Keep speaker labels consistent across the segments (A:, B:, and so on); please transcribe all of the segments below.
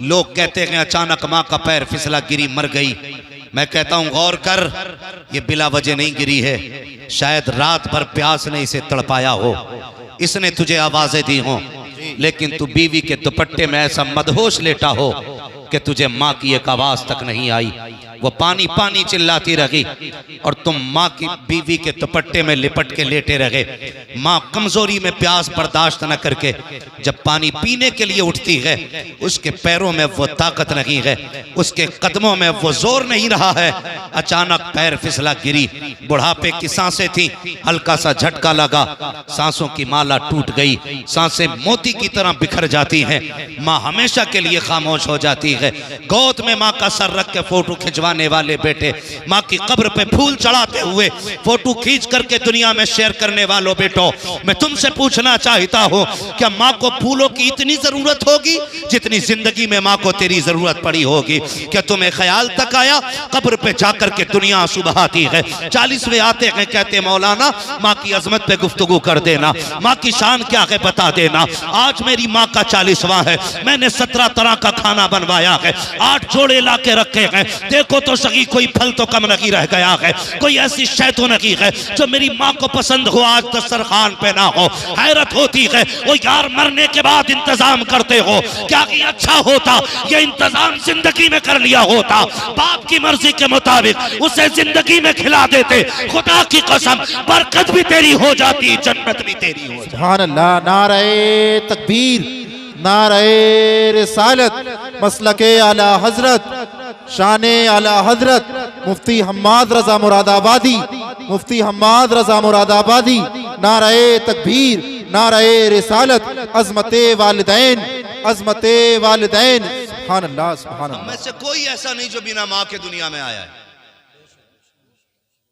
A: लोग कहते हैं अचानक माँ का पैर फिसला, गिरी, मर गई। मैं कहता हूं गौर कर, ये बिला वजह नहीं गिरी है। शायद रात भर प्यास ने इसे तड़पाया हो, इसने तुझे आवाजें दी हो, लेकिन तू बीवी के दुपट्टे में ऐसा मदहोश लेटा हो कि तुझे माँ की एक आवाज तक नहीं आई। वो पानी पानी चिल्लाती रही और तुम माँ की बीवी के दुपट्टे में लिपट के लेटे रहे। माँ कमजोरी में प्यास बर्दाश्त न करके जब पानी पीने के लिए उठती है, उसके पैरों में वो ताकत नहीं है, उसके कदमों में वो जोर नहीं रहा है। अचानक पैर फिसला, गिरी। बुढ़ापे की सांसें थी, हल्का सा झटका लगा, सांसों की माला टूट गई, सांसें मोती की तरह बिखर जाती हैं। माँ हमेशा के लिए खामोश हो जाती है। गोद में माँ का सर रख के फोटो खिंचवाने वाले बेटे, माँ की कब्र पे फूल चढ़ाते हुए फोटो खींच करके दुनिया में शेयर करने वालों बेटो, मैं तुमसे पूछना चाहता हूँ, क्या माँ को फूलों की इतनी जरूरत होगी जितनी जिंदगी में माँ को तेरी जरूरत पड़ी होगी? क्या तुम्हें ख्याल तक आया कब्र पे जाकर के दुनिया आंसू बहाती है? 40वें आते हैं, कहते मौलाना माँ की अजमत पे गुफ्तगू कर देना, माँ की शान क्या है बता देना। आज मेरी माँ का 40वां है, मैंने 17 तरह का खाना बनवाया है, 8 जोड़े ला के रखे हैं। देखो तो सही कोई फल तो कम नहीं रह गया है, कोई ऐसी शय तो नहीं है जो मेरी माँ को पसंद हो आज दस्तरखान पे ना हो। हैरत होती है, वो यार मरने के बाद इंतजाम करते हो, क्या ये अच्छा होता ये इंतजाम जिंदगी में कर लिया होता, बाप की मर्जी के मुताबिक उसे जिंदगी में खिला देते, खुदा की कसम बरकत भी तेरी हो जाती, जन्नत भी तेरी हो जाती।
B: सुभान अल्लाह। नारे तकबीर, नारे रिसालत, मसलके आला हजरत, शाने आला हजरत मुफ्ती हम्माद रजा मुरादाबादी, मुफ्ती हम्माद रजा मुरादाबादी। नारे तकबीर, नारे रिसालत, अजमते वालिदैन, अजमते वालिदैन। सुभान अल्लाह, सुभान अल्लाह।
A: में से कोई ऐसा नहीं जो बिना माँ के दुनिया में आया है।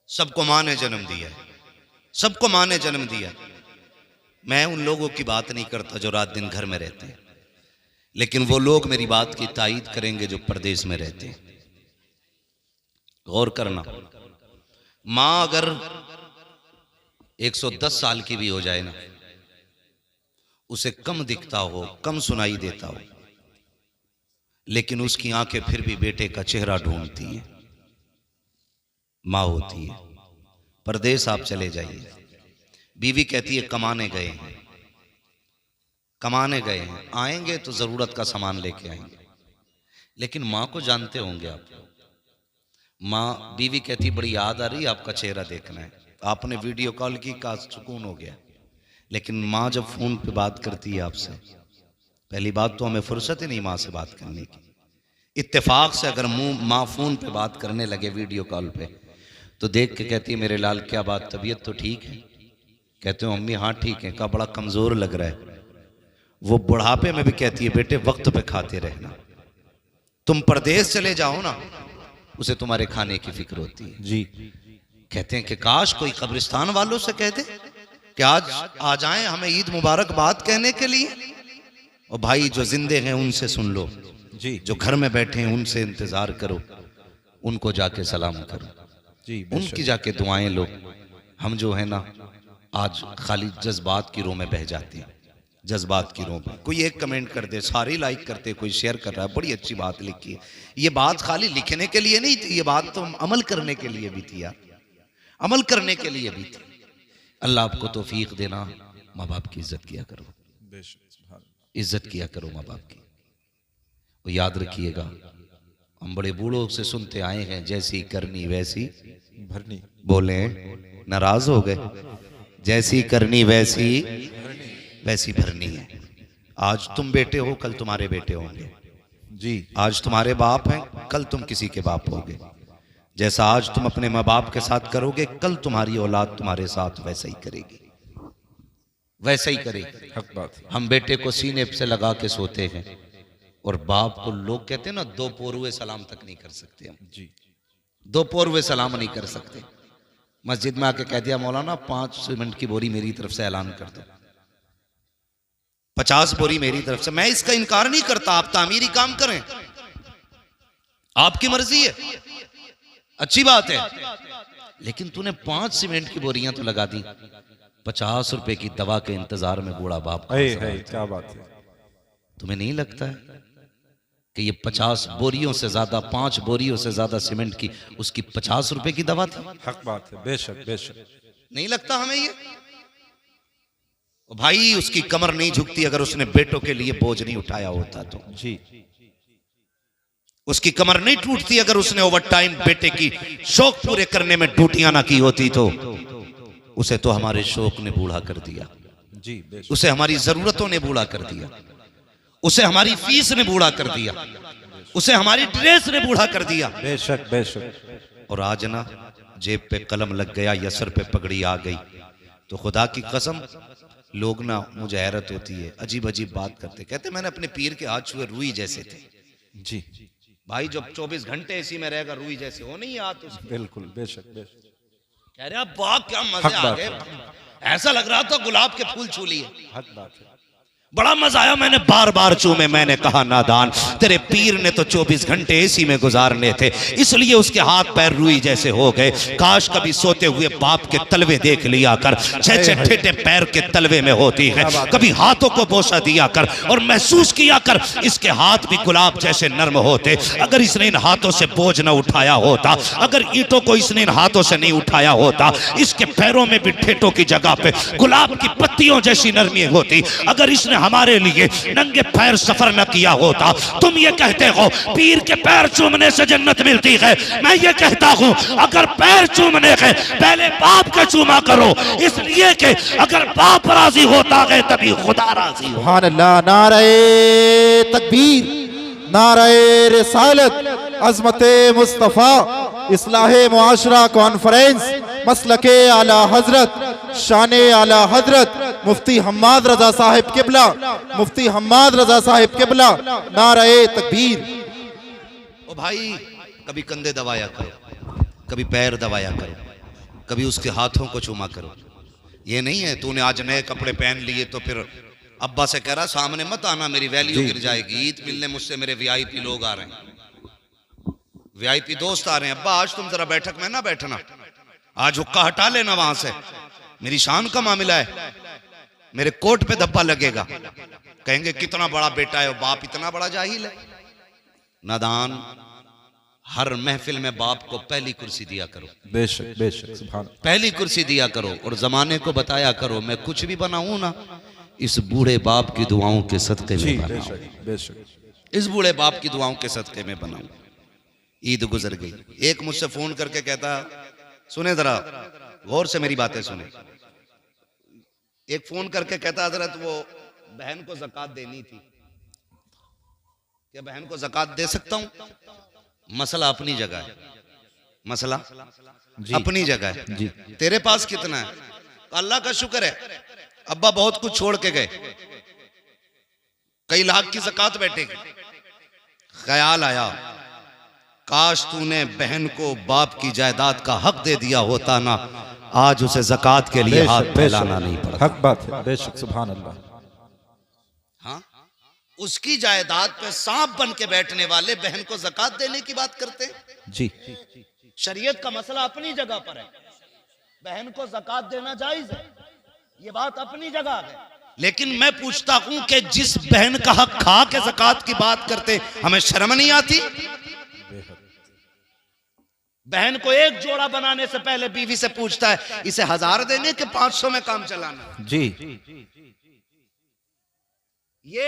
A: सबको माँ ने जन्म दिया है, सबको माँ ने जन्म दिया। मैं उन लोगों की बात नहीं करता जो रात दिन घर में रहते हैं, लेकिन वो लोग मेरी बात की तायीद करेंगे जो परदेश में रहते हैं। गौर करना, माँ अगर 110 साल की भी हो जाए ना, उसे कम दिखता हो, कम सुनाई देता हो, लेकिन उसकी आंखें फिर भी बेटे का चेहरा ढूंढती हैं। माँ होती है। परदेश आप चले जाइए, बीवी कहती है कमाने गए हैं, कमाने गए हैं, आएंगे तो जरूरत का सामान लेके आएंगे। लेकिन माँ को जानते होंगे आप, माँ, बीवी कहती बड़ी याद आ रही है, आपका चेहरा देखना है, आपने वीडियो कॉल की, का सुकून हो गया। लेकिन माँ जब फोन पे बात करती है आपसे, पहली बात तो हमें फुर्सत ही नहीं माँ से बात करने की। इत्तेफाक से अगर माँ फोन पे बात करने लगे वीडियो कॉल पे, तो देख के कहती है मेरे लाल क्या बात, तबीयत तो ठीक है? कहते हो अम्मी हाँ ठीक है। का बड़ा कमजोर लग रहा है। वो बुढ़ापे में भी कहती है बेटे वक्त पे खाते रहना, तुम परदेश चले जाओ ना, उसे तुम्हारे खाने की फिक्र होती है।
B: जी।
A: कहते हैं कि काश कोई कब्रिस्तान वालों से कह दे कि आज आ जाएं हमें ईद मुबारक बात कहने के लिए। और भाई जो जिंदे हैं उनसे सुन लो
B: जी,
A: जो घर में बैठे हैं उनसे इंतजार करो, उनको जाके सलाम करो
B: जी,
A: उनकी जाके दुआएं लो। हम जो है ना आज खाली जज्बात की रो में बह जाते हैं, जज्बात की रो में। कोई एक कमेंट कर दे, सारे लाइक करते, कोई शेयर कर रहा है, बड़ी अच्छी बात लिखी है। ये बात खाली लिखने के लिए नहीं थी, ये बात तो अमल करने के लिए भी थी यार, अमल करने के लिए भी थी। अल्लाह आपको तौफीक देना। माँ बाप की इज्जत किया करो, इज्जत किया करो माँ बाप की। और याद रखिएगा, हम बड़े बूढ़ों से सुनते आए हैं जैसी करनी वैसी
B: भरनी।
A: बोले नाराज हो गए, जैसी करनी वैसी वैसी भरनी है। आज तुम बेटे हो, कल तुम्हारे बेटे होंगे
B: जी।
A: आज तुम्हारे बाप हैं, कल तुम किसी के बाप होगे। जैसा आज तुम अपने माँ बाप के साथ करोगे, कल तुम्हारी औलाद तुम्हारे साथ वैसा ही करेगी, वैसा ही करेगी।
B: हक बात।
A: हम बेटे को सीने से लगा के सोते हैं और बाप को लोग कहते हैं ना 2 पोरुए सलाम तक नहीं कर सकते हम
B: जी।
A: 2 पोरुए सलाम नहीं कर सकते। मस्जिद में आके कह दिया मौलाना 5 सीमेंट की बोरी मेरी तरफ से ऐलान कर दो, 50 बोरी मेरी तरफ से। मैं इसका इनकार नहीं करता, आप तामीरी काम करें, आपकी मर्जी है, अच्छी बात है। लेकिन तूने 5 सीमेंट की बोरियां तो लगा दी, 50 रुपए की दवा के इंतजार में बूढ़ा बाप।
B: क्या बात है।
A: तुम्हें नहीं लगता है कि ये 50 बोरियों से ज्यादा, 5 बोरियों से ज्यादा सीमेंट की उसकी 50 रुपए की दवा थी।
C: हक बात है, बेशक बेशक।
A: नहीं लगता हमें ये? भाई उसकी कमर नहीं झुकती अगर उसने बेटों के लिए बोझ नहीं उठाया होता तो।
C: जी।
A: उसकी कमर नहीं टूटती अगर उसने ओवर टाइम बेटे की शौक पूरे करने में ड्यूटियां ना की होती तो। उसे तो हमारे शौक ने बूढ़ा कर दिया
C: जी, बेशक।
A: उसे हमारी जरूरतों ने बूढ़ा कर दिया, उसे हमारी फीस ने बूढ़ा कर दिया, उसे हमारी ड्रेस ने बूढ़ा कर दिया।
C: बेशक बेशक।
A: और आज ना जेब पे कलम लग गया या सर पे पगड़ी आ गई तो खुदा की कसम लोग ना, मुझे हैरत होती है, अजीब अजीब बात करते, कहते मैंने अपने पीर के हाथ छुए रुई जैसे थे।
C: जी
A: भाई जब 24 घंटे एसी में रहेगा रुई जैसे हो नहीं हाथ उसके।
C: बिल्कुल, बेशक बेशक।
A: कह रहे वाह क्या मजे आ गए, ऐसा लग रहा था गुलाब के फूल छू लिए।
C: हक बात है।
A: बड़ा मजा आया, मैंने बार बार चूमे। मैंने कहा नादान, तेरे पीर ने तो 24 घंटे एसी में गुजारने थे इसलिए उसके हाथ पैर रुई जैसे हो गए। काश कभी सोते हुए बाप के तलवे देख लिया कर, छह छह ठेठे पैर के तलवे में होती है। कभी हाथों को बोसा दिया कर और महसूस किया कर इसके हाथ भी गुलाब जैसे नर्म होते। अगर इसने इन हाथों से बोझ न उठाया होता, अगर ईंटों को इसने इन हाथों से नहीं उठाया होता, इसके पैरों में भी ठेठों की जगह पे गुलाब की पत्तियों जैसी नरमी होती। अगर इसने हमारे लिए नंगे पैर सफर न किया होता। तुम ये कहते हो पीर के पैर चूमने से जन्नत मिलती है, मैं ये कहता हूं अगर पैर चूमने के पहले बाप के चूमा करो, इसलिए कि अगर बाप राजी होता है तभी खुदा राजी हो।
B: सुभान अल्लाह। नारे तकबीर, नारे रिसालत, अज़मते मुस्तफ़ा, इस्लाहे मुआशरा कॉन्फ्रेंस, मसलके आला हजरत, शाने आला हजरत मुफ्ती हम्माद रजा साहिब किबला, मुफ्ती हम्माद रजा साहिब किबला, नारे तकबीर।
A: ओ भाई कभी कंधे दबाया करो, कभी पैर दबाया करो, कभी उसके हाथों को चूमा करो। ये नहीं है तूने आज नए कपड़े पहन लिए तो फिर अब्बा से कह रहा सामने मत आना, मेरी वैल्यू गिर जाएगी। ईद मिलने मुझसे मेरे वीआईपी लोग आ रहे हैं, वीआईपी दोस्त आ रहे हैं। अब्बा आज तुम जरा बैठक में ना बैठना, आज हुक्का हटा लेना वहां से, मेरी शान का मामला है, मेरे कोट पे धब्बा लगेगा। कहेंगे कितना बड़ा बेटा है, बाप इतना बड़ा जाहिल है। नादान, हर महफिल में बाप को पहली कुर्सी दिया करो।
C: बेशक बेशक। सुभान।
A: पहली कुर्सी दिया करो और जमाने को बताया करो मैं कुछ भी बनाऊं ना इस बूढ़े बाप की दुआओं के सदके में बनाऊं,
C: बेशक बेशक।
A: इस बूढ़े बाप की दुआओं के सदके में बनाऊं। ईद गुजर गई, एक मुझसे फोन करके कहता, सुने जरा गौर से मेरी बातें सुने, एक फोन करके कहता हजरत वो बहन को ज़कात देनी थी, क्या बहन को ज़कात दे सकता हूं? मसला अपनी जगह है, मसला अपनी जगह है
C: जी।
A: तेरे पास कितना है? अल्लाह का शुक्र है अब्बा बहुत कुछ छोड़ के गए, कई लाख की ज़कात बैठेगी। ख्याल आया काश तूने बहन को बाप की जायदाद का हक दे दिया होता ना, आज उसे ज़कात के लिए हाथ फैलाना नहीं पड़ता।
C: हक बात है, बेशक। सुभान अल्लाह।
A: हाँ, उसकी जायदाद पे सांप बन के बैठने वाले बहन को ज़कात देने की बात करते हैं।
C: जी।
A: शरीयत का मसला अपनी जगह पर है, बहन को ज़कात देना जायज है, ये बात अपनी जगह है। लेकिन मैं पूछता हूं कि जिस बहन का हक खा के ज़कात की बात करते हमें शर्म नहीं आती? बहन को एक जोड़ा बनाने से पहले बीवी से पूछता है इसे 1000 देने के 500 में काम चलाना।
C: जी।
A: ये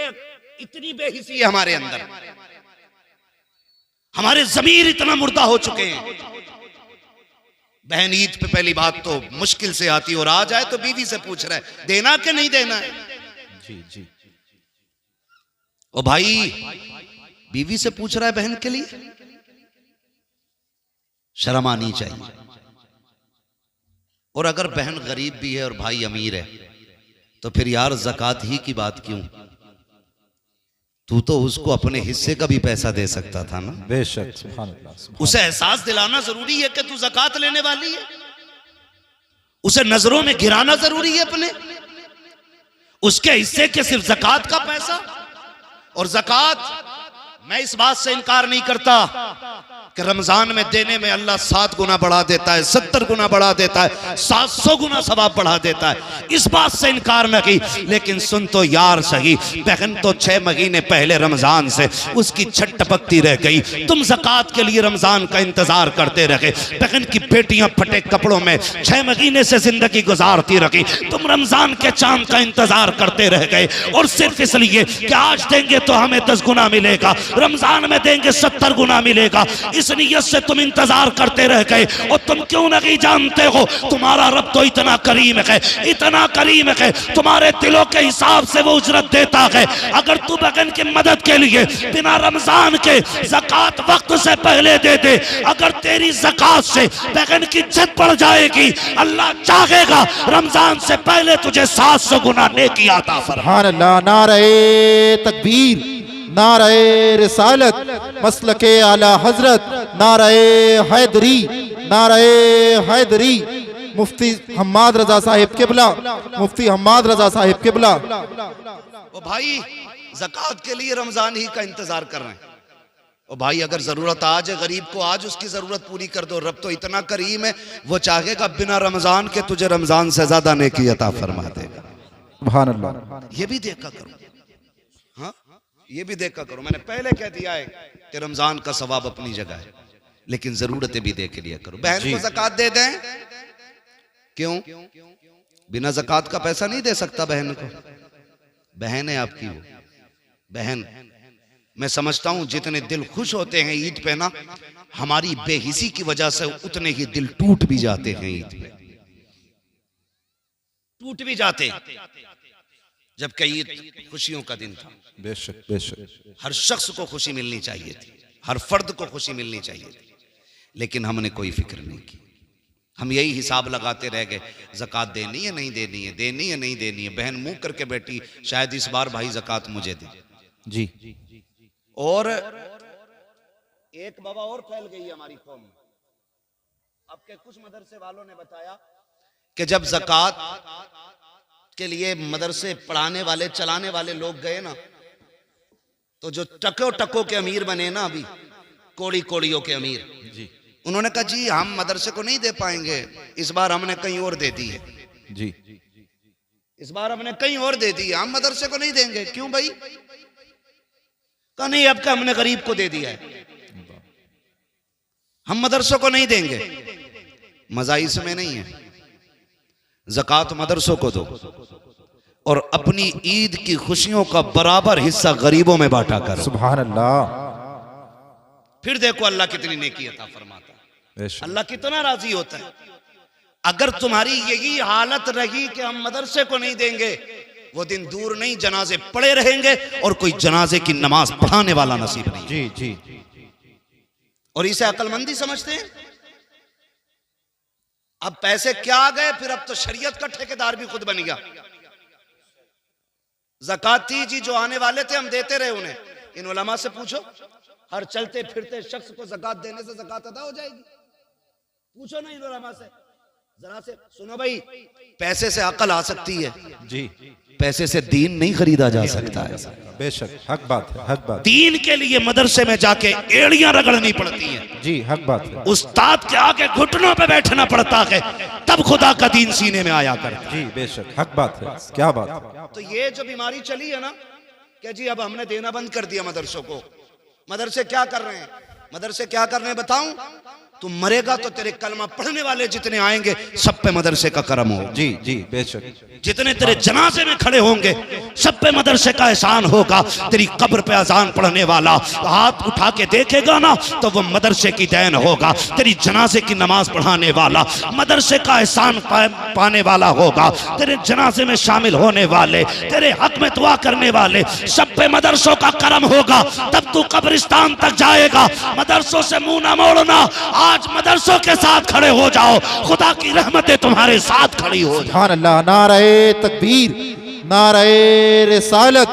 A: इतनी बेहिसी है हमारे अंदर, हमारे ज़मीर इतना मुर्दा हो चुके हैं। बहन ईद पे पहली बात तो मुश्किल से आती और आ जाए तो बीवी से पूछ रहा है देना कि नहीं देना है।
C: जी जी।
A: ओ भाई बीवी से पूछ रहा है बहन के लिए, शर्म आनी चाहिए। और अगर बहन गरीब भी है और भाई अमीर है तो फिर यार ज़कात ही की बात क्यों? तू तो उसको अपने हिस्से का भी पैसा दे सकता था ना।
C: बेशक। सुभान अल्लाह।
A: उसे एहसास दिलाना जरूरी है कि तू ज़कात लेने वाली है, उसे नजरों में गिराना जरूरी है अपने, उसके हिस्से के सिर्फ ज़कात का पैसा। और ज़कात, मैं इस बात से इनकार नहीं करता कि रमजान में देने में अल्लाह 7 गुना बढ़ा देता है, 70 गुना बढ़ा देता है, 700 गुना सवाब बढ़ा देता है। इस बात से इनकार न की, लेकिन सुन तो यार सही, बहन तो 6 महीने पहले रमजान से उसकी छट टपकती रह गई। तुम ज़कात के लिए रमजान का इंतजार करते रहे। बहन की बेटियां फटे कपड़ों में 6 महीने से जिंदगी गुजारती रही। तुम रमजान के चांद का इंतजार करते रह गए, और सिर्फ इसलिए कि आज देंगे तो हमें 10 गुना मिलेगा, रमजान में देंगे 70 गुना मिलेगा, इस नीयत से तुम इंतजार करते रह गए। और तुम क्यों नहीं जानते हो तुम्हारा रब तो इतना करीम है, इतना करीम है, तुम्हारे दिलों के हिसाब से वो उजरत देता है। अगर तू बहन की मदद के लिए बिना रमजान के ज़कात वक्त से पहले दे दे, अगर तेरी ज़कात से बहन की इज्जत बढ़ जाएगी, अल्लाह चाहेगा रमजान से पहले तुझे 700 गुना नेकी अता फरमाए।
B: सुभान अल्लाह। नारे तकबीर, नारे रिसालत, मसलके आला हजरत, नारे हैदरी, नारे हैदरी। मुफ्ती हम्माद रजा साहिब किबला, मुफ्ती हम्माद रजा साहिब किबला।
A: ओ भाई, ज़कात के लिए रमजान ही का इंतजार कर रहे हैं। ओ भाई, अगर जरूरत आज है गरीब को, आज उसकी जरूरत पूरी कर दो। रब तो इतना करीम है, वो चाहेगा बिना रमजान के तुझे रमजान से ज्यादा नेकी अता फरमा देगा।
B: सुभान अल्लाह।
A: ये भी देखा करो, हाँ, ये भी देखा करो। मैंने पहले कह दिया है कि रमजान का सवाब अपनी जगह है, लेकिन जरूरतें भी देख लिया करो। बहन को ज़कात दे दें, क्यों? बिना ज़कात का पैसा नहीं दे सकता बहन को। बहन है आपकी वो बहन। मैं समझता हूं जितने दिल खुश होते हैं ईद पे ना, हमारी बेहिसी की वजह से उतने ही दिल टूट भी जाते हैं ईद पे, टूट भी जाते, जबकि ईद खुशियों का दिन था।
C: बेशक बेशक।
A: हर शख्स को खुशी मिलनी चाहिए थी, हर फर्द को खुशी मिलनी चाहिए थी, लेकिन हमने कोई फिक्र नहीं की। हम यही हिसाब लगाते रह गए, ज़कात देनी है नहीं देनी है, देनी है नहीं देनी है। बहन मुंह करके बैठी, शायद इस बार भाई ज़कात मुझे दे।
C: जी।
A: और एक बाबा और फैल गई है हमारी कौम में। अब के कुछ मदरसे वालों ने बताया कि जब ज़कात के लिए मदरसे पढ़ाने वाले चलाने वाले लोग गए ना, तो जो टको टको के अमीर बने ना, अभी कोड़ी कोड़ियों के अमीर
C: जी,
A: उन्होंने कहा जी हम मदरसे को नहीं दे पाएंगे, इस बार हमने कहीं और दे दी है।
C: जी,
A: इस बार हमने कहीं और दे दी है, हम मदरसे को नहीं देंगे। क्यों भाई? कहा नहीं, अब का हमने गरीब को दे दिया है, हम मदरसों को नहीं देंगे। मजा इसमें नहीं है। ज़कात मदरसों को दो और अपनी ईद की खुशियों का बराबर हिस्सा गरीबों में बांटा करो।
B: सुभान अल्लाह।
A: फिर देखो अल्लाह कितनी नेकी अता फरमाता है,
C: बेशक।
A: अल्लाह कितना राजी होता है। अगर तुम्हारी यही हालत रही कि हम मदरसे को नहीं देंगे, वो दिन दूर नहीं, जनाजे पड़े रहेंगे और कोई जनाजे की नमाज पढ़ाने वाला नसीब नहीं।
B: जी जी।
A: और इसे अक्लमंदी समझते हैं। अब पैसे क्या आ गए, फिर अब तो शरीयत का ठेकेदार भी खुद बन गया। ज़काती जी जो आने वाले थे हम देते रहे उन्हें। इन उलमा से पूछो, हर चलते फिरते शख्स को ज़कात देने से ज़कात अदा हो जाएगी? पूछो ना इन उलमा से, जरा से सुनो भाई। पैसे से अकल आ सकती है
C: जी,
A: पैसे से दीन नहीं खरीदा जा सकता है।
C: बेशक, हक बात है, हक बात।
A: दीन के लिए मदरसे में जाके एड़ियां रगड़नी पड़ती हैं।
C: जी, हक बात है।
A: उस्ताद के आगे घुटनों पे बैठना पड़ता है, तब खुदा का दीन सीने में आया करता।
C: जी, बेशक, हक बात है। क्या बात।
A: तो ये जो बीमारी चली है ना कि जी अब हमने देना बंद कर दिया मदरसों को। मदरसे क्या कर रहे हैं? मदरसे क्या कर रहे हैं बताऊं? तुम मरेगा तो तेरे कलमा पढ़ने वाले जितने आएंगे सब पे मदरसे का करम हो।
C: जी जी, बेशक।
A: जितने तेरे जनाजे में खड़े होंगे सब पे मदरसे का एहसान होगा। तेरी कब्र पे अजान पढ़ने वाला हाथ उठा के देखेगा ना तो वो मदरसे की देन होगा। तेरी जनाजे की नमाज पढ़ाने वाला मदरसे का एहसान पाने वाला होगा। तेरे जनाजे में शामिल होने वाले, तेरे हक में दुआ करने वाले सब पे मदरसों का करम होगा। तब तू कब्रिस्तान तक जाएगा। मदरसों से मुंह ना मोड़ना, आज मदरसों के साथ खड़े हो जाओ, खुदा की रहमतें तुम्हारे साथ खड़ी हो।
B: सुभान अल्लाह। नारे तकबीर, नारे रिसालत,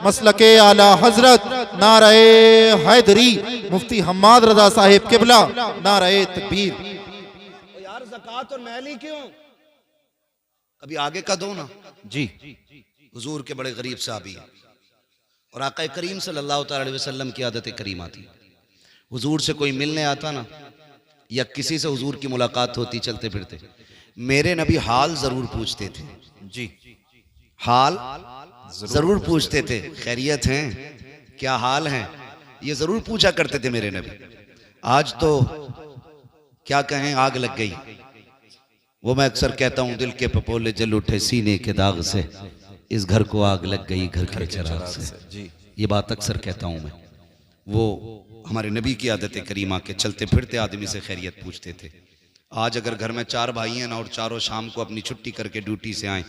B: मसलके आला हजरत, नारे हैदरी, मुफ्ती हम्माद रजा साहिब किबला, नारे तकबीर।
A: यार ज़कात और महली क्यों? कभी आगे का दो ना।
C: जी,
A: हुजूर के बड़े गरीब साहबी और आका करीम सल्लल्लाहु अलैहि वसल्लम की आदत करीमा थी। हुजूर से कोई मिलने आता ना, या किसी से हुजूर की मुलाकात होती चलते फिरते, मेरे नबी हाल जरूर पूछते थे।
C: जी,
A: हाल जरूर पूछते थे, खैरियत हैं, क्या हाल है, ये जरूर पूछा करते थे मेरे नबी। आज तो क्या कहें, आग लग गई। वो मैं अक्सर कहता हूं, दिल के पपोले जल उठे सीने के दाग से, इस घर को आग लग गई घर के चिराग से।
C: जी,
A: ये बात अक्सर कहता हूं मैं। वो हमारे नबी की आदत करीमा के चलते फिरते आदमी से खैरियत पूछते थे। आज अगर घर में 4 भाई हैं ना, और चारों शाम को अपनी छुट्टी करके ड्यूटी से आए,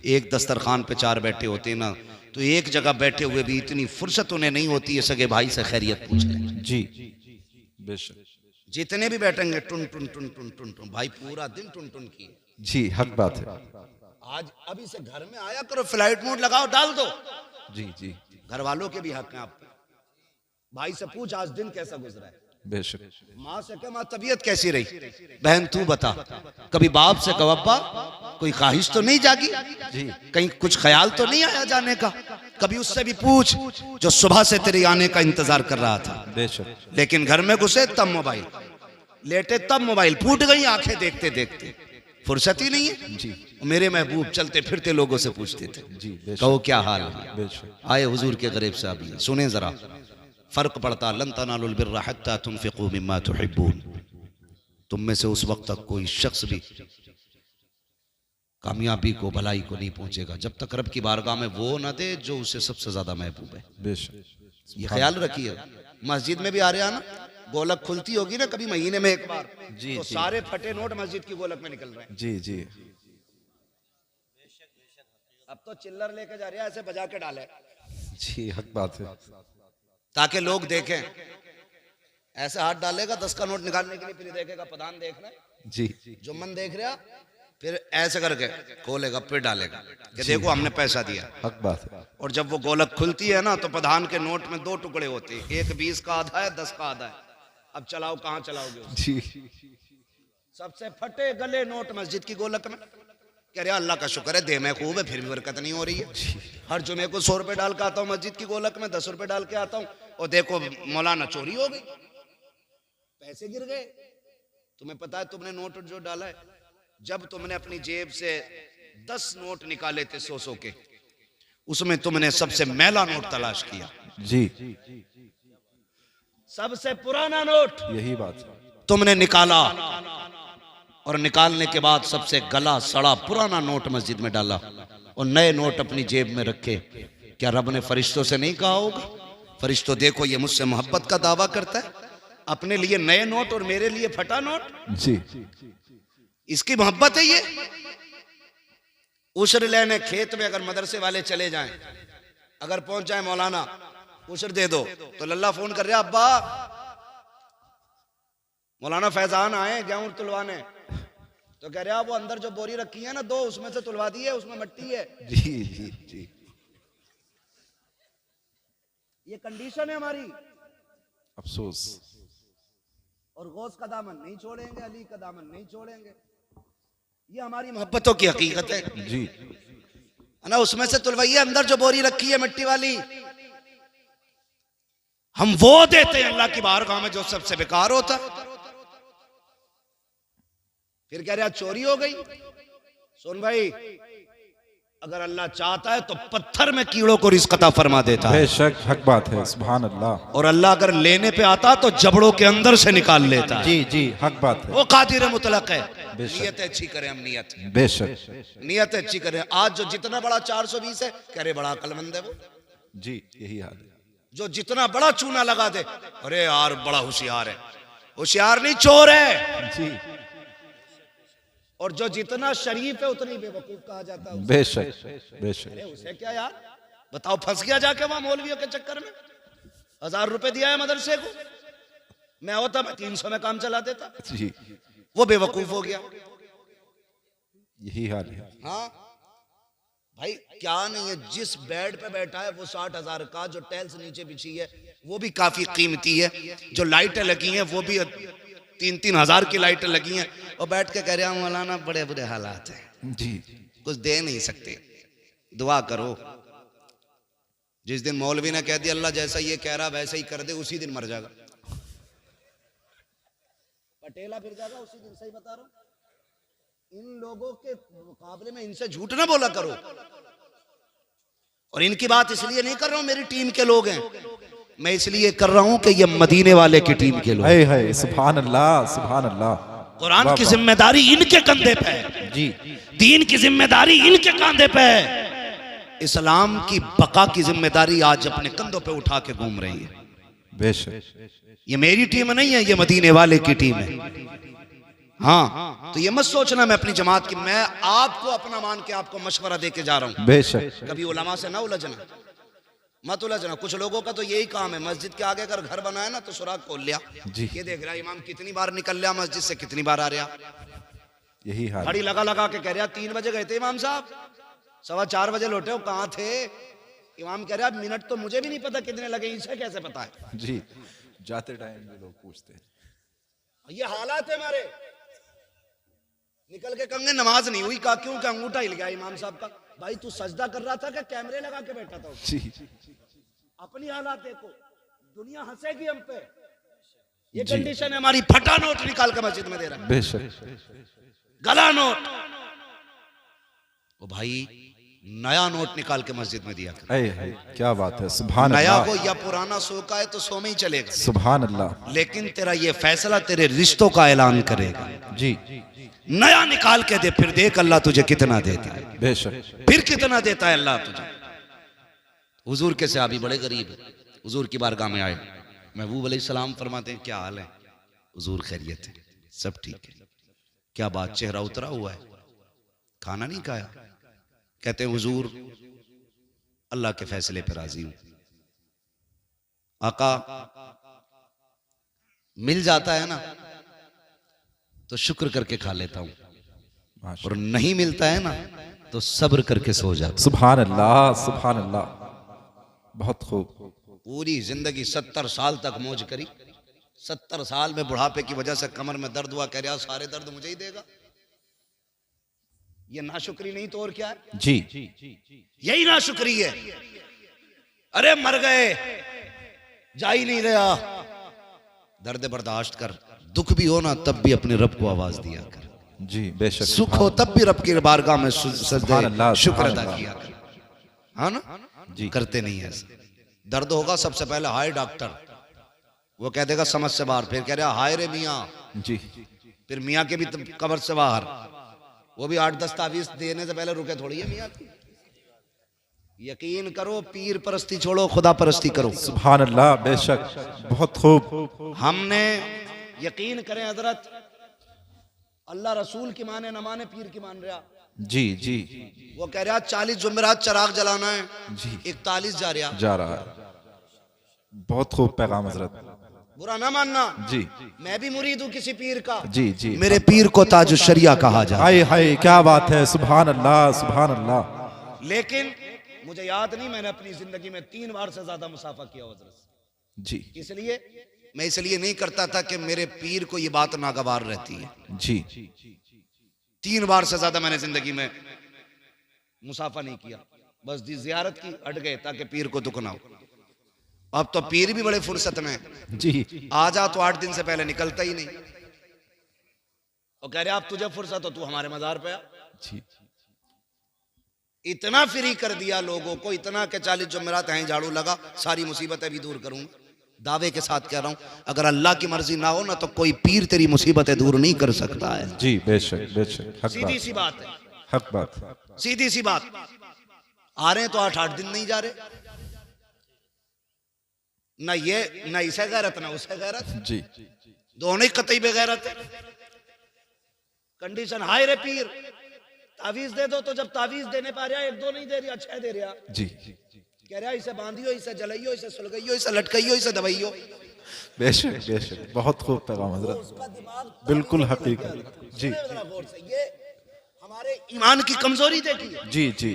A: एक दस्तरखान पे 4 बैठे होते ना, तो एक जगह बैठे हुए भी इतनी फुर्सत उन्हें नहीं होती है सगे भाई से खैरियत पूछ लें।
C: जी, बेशक।
A: जितने भी बैठेंगे टुन टुन टुन टुन टुन टुन, भाई पूरा दिन टुन टुन की।
C: जी, हक बात है।
A: आज अभी से घर में आया करो, फ्लाइट मोड लगाओ, डाल दो।
C: जी जी,
A: घर वालों के भी हक हैं आप पे। भाई से पूछ आज दिन कैसा गुजरा है,
C: बेशक।
A: माँ से कह माँ तबीयत कैसी रही, बहन तू बता। कभी बाप से कहो अब्बा कोई ख्वाहिश तो नहीं जागी,
C: जी,
A: कहीं कुछ ख्याल तो नहीं आया जाने का। कभी उससे भी पूछ जो सुबह से तेरे आने का इंतजार कर रहा था।
C: बेशक।
A: लेकिन घर में घुसे तब मोबाइल, लेटे तब मोबाइल, फूट गई आंखें देखते देखते, फुर्सत ही नहीं है।
C: जी,
A: मेरे महबूब चलते फिरते लोगों से पूछते थे,
C: जी, बेशक।
A: कहो क्या हाल है।
C: बेशक।
A: आए हुजूर के गरीब साहब, सुने जरा, फर्क पड़ता। लन तनालुल बिर्रा हत्ता तुनफिकू मिम्मा तुहिब्बून। तुम में से उस वक्त तक कोई शख्स भी कामयाबी को, भलाई को नहीं पहुंचेगा जब तक रब की बारगाह में वो ना दे जो उसे सबसे ज्यादा महबूब है।
C: बेशक।
A: ये ख्याल रखिए। मस्जिद में भी आ रहे हैं ना, गोलक खुलती होगी ना कभी महीने में एक बार,
C: जी,
A: तो
C: जी।
A: सारे फटे नोट मस्जिद की गोलक में निकल रहे हैं।
C: जी जी,
A: अब तो चिल्लर लेके जा रहे हैं, ऐसे बजा के डाले
C: जी, हक बात है।
A: ताकि लोग देखें। ऐसे हाथ डालेगा 10 का नोट निकालने के लिए, फिर देखेगा प्रधान देख रहे हैं,
C: जी,
A: जुम्मन देख रहा, फिर ऐसे करके खोलेगा, फिर डालेगा कि देखो हमने पैसा दिया।
C: हक बात है।
A: और जब वो गोलक खुलती है ना, तो प्रधान के नोट में 2 टुकड़े होते हैं, एक 20 का आधा है, 10 का आधा है। अब चलाओ, कहाँ चलाओगे उसे?
C: जी,
A: सबसे फटे गले नोट मस्जिद की गोलक में। कह रहे अल्लाह का शुक्र है दे में खूब है, फिर भी बरकत नहीं हो रही है। हर जुमे को 100 रुपए डाल के आता हूँ मस्जिद की गोलक में, 10 रुपए डाल के आता हूँ, और देखो मौलाना चोरी हो गई, पैसे गिर गए। तुम्हें पता है तुमने नोट जो डाला है, जब तुमने अपनी जेब से 10 नोट निकाले थे 100 के, उसमें तुमने सबसे मैला नोट तलाश किया।
C: जी,
A: सबसे पुराना नोट
C: यही बात है।
A: तुमने निकाला, और निकालने के बाद सबसे गला सड़ा पुराना नोट मस्जिद में डाला, और नए नोट अपनी जेब में रखे। क्या रब ने फरिश्तों से नहीं कहा होगा, फरिश्तों देखो ये मुझसे मोहब्बत का दावा करता है, अपने लिए नए नोट और मेरे लिए फटा नोट,
C: जी,
A: इसकी मोहब्बत है ये। उशर लेने खेत में अगर मदरसे वाले चले जाएं, अगर पहुंच जाए मौलाना उशर दे दो, तो लल्ला फोन कर रहा अब्बा मौलाना फैजान आए गेहूं तुलवाने, तो कह रहा वो अंदर जो बोरी रखी है ना 2, उसमें से तुलवा दी है, उसमें मिट्टी है।
C: जी, जी, जी,
A: ये कंडीशन है हमारी।
C: अफसोस।
A: और गौस का दामन नहीं छोड़ेंगे, अली का दामन नहीं छोड़ेंगे। ये हमारी मोहब्बतों की हकीकत है।
C: जी,
A: है ना, उसमें से तुलवाइए, अंदर जो बोरी रखी है मिट्टी वाली, हम वो देते हैं अल्लाह की बारगाह में जो सबसे बेकार होता। फिर कह रहा चोरी हो गई। सुन भाई, अगर अल्लाह चाहता है तो पत्थर में कीड़ों को रिज़्क़ अता फरमा देता है,
C: बेशक हक बात है। सुभान अल्लाह।
A: और अल्लाह अगर लेने पे आता तो जबड़ों के अंदर से निकाल लेता है।
C: जी जी, हक बात है।
A: वो कादिर मुतलक है।
C: बेशक।
A: नियत अच्छी करें हम, नियत
C: बेशक।
A: नियत अच्छी करें। आज जो जितना बड़ा 420 है, कह रहे बड़ा अक्लमंद है वो।
C: जी, यही हाल है।
A: जो जितना बड़ा चूना लगा दे, अरे यार बड़ा होशियार है, होशियार नहीं चोर है।
C: जी,
A: और जो जितना शरीफ है उतनी बेवकूफ कहा जाता है उसे।
C: बेशक बेशक।
A: अरे उसे क्या यार, बताओ फंस गया जाके वहां मौलवियों के चक्कर में। 1000 रुपए दिया है मदरसे को, मैं होता मैं 300 में काम चला देता।
C: जी,
A: वो बेवकूफ हो गया।
C: यही हाल है।
A: हाँ भाई, क्या नहीं है, जिस बेड पे बैठा है वो 60,000 का, जो टाइल्स नीचे बिछी है वो भी काफी कीमती है, जो लाइटें लगी हैं वो भी 3-3 हजार की लाइटें लगी हैं, और बैठ के कह रहे हैं मौलाना बड़े बुरे हालात हैं,
C: जी,
A: कुछ दे नहीं सकते, दुआ करो। जिस दिन मौलवी ने कह दिया अल्लाह जैसा ये कह रहा वैसे ही कर दे, उसी दिन मर जाएगा। अटेला फिर जाएगा उसी दिन, सही बता रहा हूं। इन लोगों के मुकाबले में इनसे झूठ ना बोला करो। और इनकी बात इसलिए नहीं कर रहा हूं मेरी टीम के लोग हैं, मैं इसलिए कर रहा हूं कि ये मदीने वाले की टीम के लोग।
C: है सुभान अल्लाह, सुभान अल्लाह।
A: कुरान की जिम्मेदारी इनके कंधे पे है
C: जी,
A: दीन की जिम्मेदारी इनके कंधे पे है। इस्लाम की बका की जिम्मेदारी आज अपने कंधों पे उठा के घूम रही है।
C: बेशक।
A: ये मेरी टीम नहीं है, ये मदीने वाले की टीम है। हाँ, तो ये मत सोचना मैं अपनी जमात की, मैं आपको अपना मान के आपको मशवरा दे के जा रहा हूं।
C: बेशक।
A: कभी उलमा से ना उलझना, मत उलझना। कुछ लोगों का तो यही काम है, मस्जिद के आगे अगर घर बनाया ना तो सुराग खोल लिया
C: जी।
A: ये देख रहा इमाम कितनी बार निकल लिया मस्जिद से, कितनी बार आ रहा।
C: यही हाल।
A: घड़ी लगा लगा के कह रहा 3 बजे गए थे इमाम साहब, 4:15 बजे लौटे हो, कहाँ थे? इमाम कह रहा मिनट तो मुझे भी नहीं पता कितने लगे, इसे कैसे पता है?
C: जी, जाते टाइम भी लोग पूछते हैं।
A: ये हालात है हमारे। निकल के कहेंगे नमाज नहीं हुई, कहा क्यों? क्या अंगूठा हिल गया इमाम साहब का। भाई तू सजदा कर रहा था क्या कैमरे लगा के बैठा था?
C: जी,
A: अपनी हालात देखो, दुनिया हंसेगी हम पे। ये
C: जी।
A: कंडीशन है हमारी। फटा नोट निकाल के मस्जिद में दे रहा है,
C: बेशक।
A: गला नोट। ओ भाई नया नोट निकाल के मस्जिद में दिया कर।
C: है क्या बात है, सुभान
A: नया
C: अल्लाह,
A: हो या पुराना, सो का है तो सो में ही चलेगा,
C: सुभान अल्लाह।
A: लेकिन तेरा ये फैसला तेरे रिश्तों का ऐलान करेगा।
C: जी,
A: नया निकाल के दे, फिर देख अल्लाह तुझे कितना देता है,
C: बेशक।
A: फिर कितना देता है अल्लाह तुझे। हुजूर के सहाबी बड़े गरीब है, हुजूर की बारगाह में आए, महबूब अलैहिस्सलाम फरमाते हैं क्या हाल है? हुजूर खैरियत है, सब ठीक है। क्या बात, चेहरा उतरा हुआ है, खाना नहीं खाया? कहते हैं हुजूर अल्लाह के फैसले पर राजी हूं, आका मिल जाता है ना तो शुक्र करके खा लेता हूं,
C: माशा-
A: और नहीं मिलता है ना तो सब्र करके सो जाता हूं।
C: सुभान अल्लाह, सुभान अल्लाह। बहुत खूब।
A: पूरी जिंदगी 70 साल तक मौज करी, 70 साल में बुढ़ापे की वजह से कमर में दर्द हुआ, कह रहा सारे दर्द मुझे ही देगा। ये नाशुक्री नहीं तो और क्या है?
C: जी,
A: यही नाशुक्री है। अरे मर गए, जा ही नहीं रहा। दर्द बर्दाश्त कर, दुख भी हो ना तब भी अपने रब को आवाज दिया कर,
C: जी, बेशक।
A: सुख हो तब भी रब की बारगाह में
C: सुभान अल्लाह,
A: शुक्र
C: सुभान
A: अदा
C: अल्लाह।
A: किया कर। हाँ ना
C: जी।
A: करते नहीं है ऐसा। दर्द होगा सबसे पहले हाय डॉक्टर, वो कह देगा समझ से बाहर, फिर कह रहा हाय रे मियाँ,
C: जी,
A: फिर मियाँ के भी कब्र से बाहर, वो भी 8-10 तावीज देने से पहले रुके थोड़ी है मियाँ की। यकीन करो, पीर परस्ती छोड़ो, खुदा परस्ती करो।
C: सुभान अल्लाह, बेशक। बहुत खूब।
A: हमने यकीन करें हजरत, अल्लाह रसूल की माने न माने, पीर की मान रहा।
C: जी, जी,
A: वो कह रहा 40 जुमेरात चराग जलाना है,
C: जी।
A: 41 जा रहा।
C: जा रहा है। बहुत खूब पैगाम हजरत।
A: बुरा ना मानना,
C: जी,
A: मैं भी मुरीद हूँ किसी पीर का।
C: जी, जी।
A: मेरे पीर को ताजुश शरिया कहा जाए,
C: हाय हाय क्या बात है, सुभान अल्लाह, सुभान अल्लाह।
A: लेकिन मुझे याद नहीं, मैंने अपनी जिंदगी में 3 बार से ज्यादा मुसाफा किया हजरत।
C: जी,
A: इसलिए मैं इसलिए नहीं करता था कि मेरे पीर को ये बात नागवार रहती है।
C: जी,
A: 3 बार से ज्यादा मैंने जिंदगी में मुसाफा नहीं किया, बस जियारत की, हट गए ताकि पीर को दुख ना हो। अब तो पीर भी बड़े फुर्सत में,
C: जी,
A: आ जा तो 8 दिन से पहले निकलता ही नहीं, और कह रहे आप तुझे फुर्सत हो तू हमारे मजार पे आ।
C: जी,
A: इतना फ्री कर दिया लोगों को, इतना के 40 जुमेरात हैं झाड़ू लगा, सारी मुसीबतें भी दूर करूंगा। दावे के साथ कह रहा हूं, अगर अल्लाह की मर्जी ना हो ना तो कोई पीर तेरी मुसीबतें दूर नहीं कर सकता है।
C: जी, बेशक, बेशक। हक
A: सीधी
C: बात,
A: सी बात है,
C: हक बात।
A: सीधी सी बात। आ रहे हैं तो 8-8 दिन नहीं जा रहे, ना ये ना इसे गैरत ना उसे गैरत,
C: जी,
A: दोनों ही कतई बेगैरत है। कंडीशन हाय रे पीर, तावीज दे दो, तो जब तावीज देने पा रहा 1-2 नहीं दे रहा, 6 दे रहा,
C: जी,
A: कह रहा इसे बांधियो, इसे जलाइयो, इसे सुलगाइयो, इसे लटकाइयो, इसे दबाइयो।
C: बेशक, बेशक। बहुत खूब पैगाम हजरत।
A: उसका दिमाग
C: बिल्कुल हकीकत। जी,
A: ये हमारे ईमान की कमजोरी देखी है,
C: जी, जी,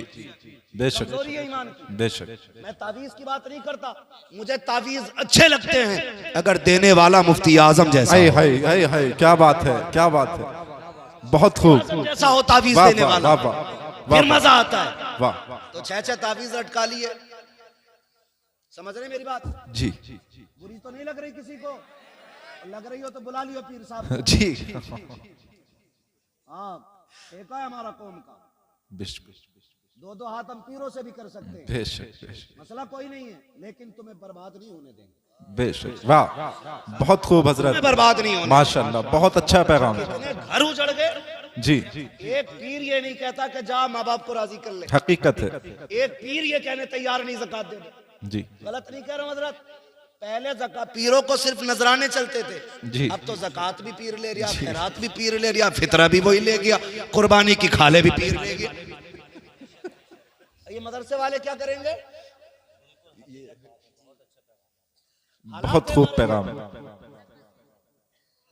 C: बेशक,
A: कमजोरी है ईमान की।
C: बेशक।
A: मैं तावीज की बात नहीं करता, मुझे तावीज अच्छे लगते हैं अगर देने वाला मुफ्ती आजम जैसा
C: हाय
A: हो।
C: हाय हाय हाय क्या बात है, क्या बात है। बहुत खूब।
A: जैसा हो तावीज
C: वाह,
A: देने
C: वाह,
A: वाला,
C: वाह, वाह,
A: फिर
C: वाह,
A: मजा आता है।
C: वाह।
A: तो 6 तावीज लटका लिए, समझ रहे मेरी बात?
C: जी,
A: बुरी तो नहीं लग रही किसी को?
D: लग रही हो तो बुला लियो पीर साहब को।
C: जी
D: हाँ, ठेका है हमारा कौम का।
C: बेशक
D: दो दो हाथ हम पीरों से भी कर सकते हैं,
C: बेशक बेशक
D: मसला कोई नहीं है, लेकिन तुम्हें बर्बाद नहीं होने देंगे।
C: बेशक। वाह, बहुत खूब हजरत,
A: बर्बाद नहीं होने।
C: माशाल्लाह, बहुत अच्छा पैगाम।
A: इतने घर उजड़ गए।
C: जी,
D: एक पीर ये नहीं कहता कि जा माँ बाप को राजी कर ले।
C: हकीकत है।
D: एक पीर ये कहने तैयार नहीं ज़कात दे दे।
C: जी
D: गलत नहीं कह रहा हूं हजरत। पहले ज़कात पीरों को सिर्फ नजराने चलते थे,
C: जी।
D: अब तो ज़कात भी पीर ले रहा, खैरात भी
A: पीर ले लिया, फितरा भी वही ले गया, कुर्बानी की खाले भी पीर ले गया।
D: ये मदरसे वाले क्या करेंगे?
C: बहुत खूब पैगाम।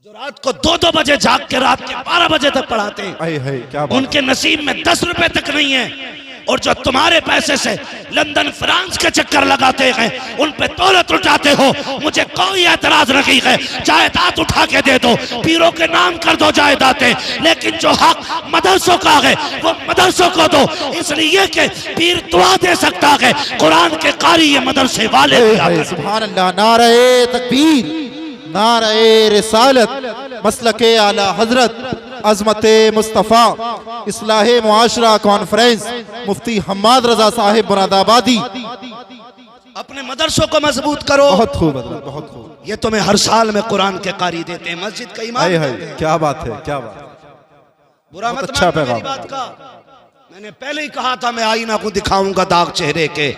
A: जो रात को 2-2 बजे जाग के रात के 12 बजे तक पढ़ाते हैं,
C: आई है क्या बात।
A: उनके नसीब में 10 रुपए तक नहीं है। और जो तुम्हारे पैसे से लंदन फ्रांस के चक्कर लगाते हैं, उन पे दौलत उठाते हो, मुझे कोई एतराज नहीं है, जायदाद उठा के दे दो, पीरों के नाम कर दो जायदादें, लेकिन जो हक मदरसों का है वो मदरसों को दो, इसलिए कि पीर दुआ दे सकता है, कुरान के कारी ये मदरसे वाले भी आते हैं।
B: सुभान अल्लाह। नारे तकबीर, नारे रिसालत, मसलके आला हजरत, अजमते मुस्तफ़ा, इस्लाहे मुआशरा कॉन्फ्रेंस, मुफ्ती हम्माद रजा साहिब मुरादाबादी।
A: अपने मदरसों को मजबूत करो।
C: बहुत खूब हजरत, बहुत खूब।
A: ये तुम्हें हर साल में कुरान के कारी देते हैं, मस्जिद का इमाम
C: आई
A: देते
C: है
A: हैं।
C: क्या बात है, क्या बात।
A: बुरा
C: बहुत
A: मत
C: अच्छा
A: मानना मेरी
C: पैगाम।
A: बात का। मैंने पहले ही कहा था, मैं आईना को दिखाऊंगा दाग चेहरे के,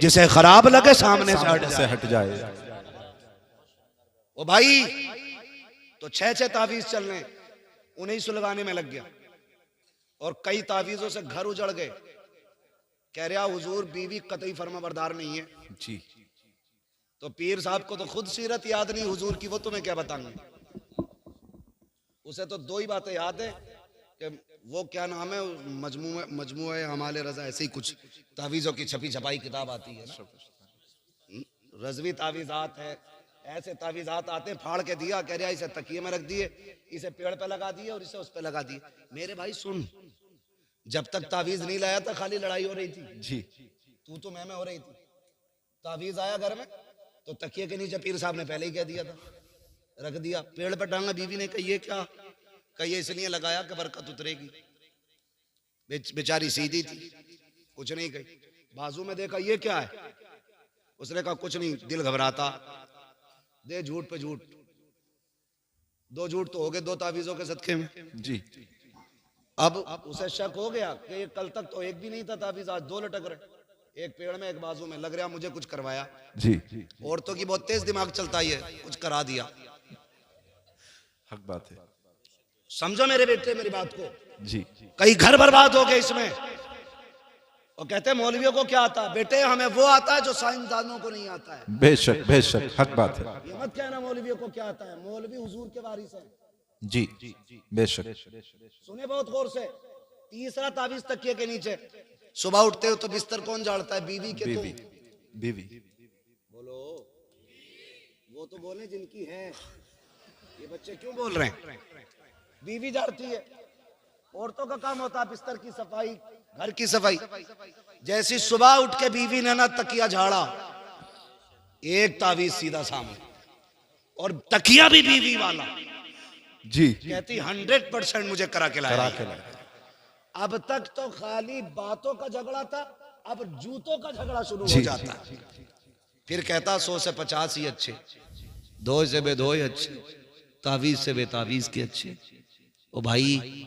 A: जिसे खराब लगे सामने से हट
C: से
A: जाए।
C: हट जाए।
A: ओ भाई, तो 6-6 तावीज चल रहे, उन्हें सुलगाने में लग गया, और कई तावीजों से घर उजड़ गए। कह रहा हुजूर बीवी कतई फर्माबरदार नहीं है।
C: जी
A: तो पीर साहब को तो खुद सीरत याद नहीं हुजूर की, वो तुम्हें क्या बताएंगे। उसे तो 2 ही बातें याद है कि वो क्या नाम है, मजमूए हमाले रजा, ऐसे ही कुछ तावीजों की छपी छपाई किताब आती है ना, रजवी तावीजात है, ऐसे तावीजात आते हैं, फाड़ के दिया, कह रहा इसे तकिए में रख दिए, इसे पेड़ पे लगा दिए और इसे उस पे लगा दिए। मेरे भाई सुन, जब तक तावीज नहीं लाया था खाली लड़ाई हो रही थी।
C: जी
A: तू तो मैं हो रही थी। तावीज आया घर में तो तकिए के नीचे पीर साहब ने पहले ही कह दिया था, रख दिया, पेड़ पर टांगा। बीवी ने कही ये क्या? कही इसलिए लगाया कि बरकत उतरेगी। बेचारी सीधी थी, कुछ नहीं कही। बाजू में देखा ये क्या है, उसने कहा कुछ नहीं, दिल घबराता। दे झूठ पे झूठ, 2 झूठ तो हो गए 2 तावीजों के सदके में।
C: जी
A: अब उसे शक हो गया कि ये कल तक तो एक भी नहीं था तावीज, आज 2 लटक रहे, एक पेड़ में एक बाजू में। लग रहा मुझे कुछ करवाया।
C: जी
A: औरतों की बहुत तेज दिमाग चलता है, कुछ करा दिया।
C: हक बात है।
A: समझो मेरे बेटे मेरी बात को।
C: जी
A: कई घर बर्बाद हो गए इसमें। और कहते हैं मौलवियों को क्या आता है? बेटे हमें वो आता है जो साइंसदानों को नहीं आता है।
C: बेशक बेशक, हक बात है।
A: ये मत कहना मौलवियों को क्या आता है, मौलवी हुजूर के वारिस है।
C: जी बेशक।
A: सुने बहुत गौर से। तीसरा तावीज तकिए के नीचे। सुबह उठते हो तो बिस्तर कौन झाड़ता है? बीवी के
C: बीवी
A: तुम।
C: बीवी।
A: बोलो, वो तो बोले जिनकी है, ये बच्चे क्यों बोल रहे हैं? बीवी झाड़ती है। औरतों का काम होता है बिस्तर की सफाई, घर की सफाई। जैसी सुबह उठ के बीवी ने ना तकिया झाड़ा, एक तावीज सीधा सामने, और तकिया भी बीवी वाला।
C: जी
A: कहती 100% मुझे करा के लाया।
C: करा के लाया।
A: अब तक तो खाली बातों का झगड़ा था, अब जूतों का झगड़ा शुरू हो
C: जी,
A: जाता है। फिर कहता 100 से 50 ही अच्छे, 2 से बेदो ही अच्छे, तावीज से बेतावीज के अच्छे। ओ भाई,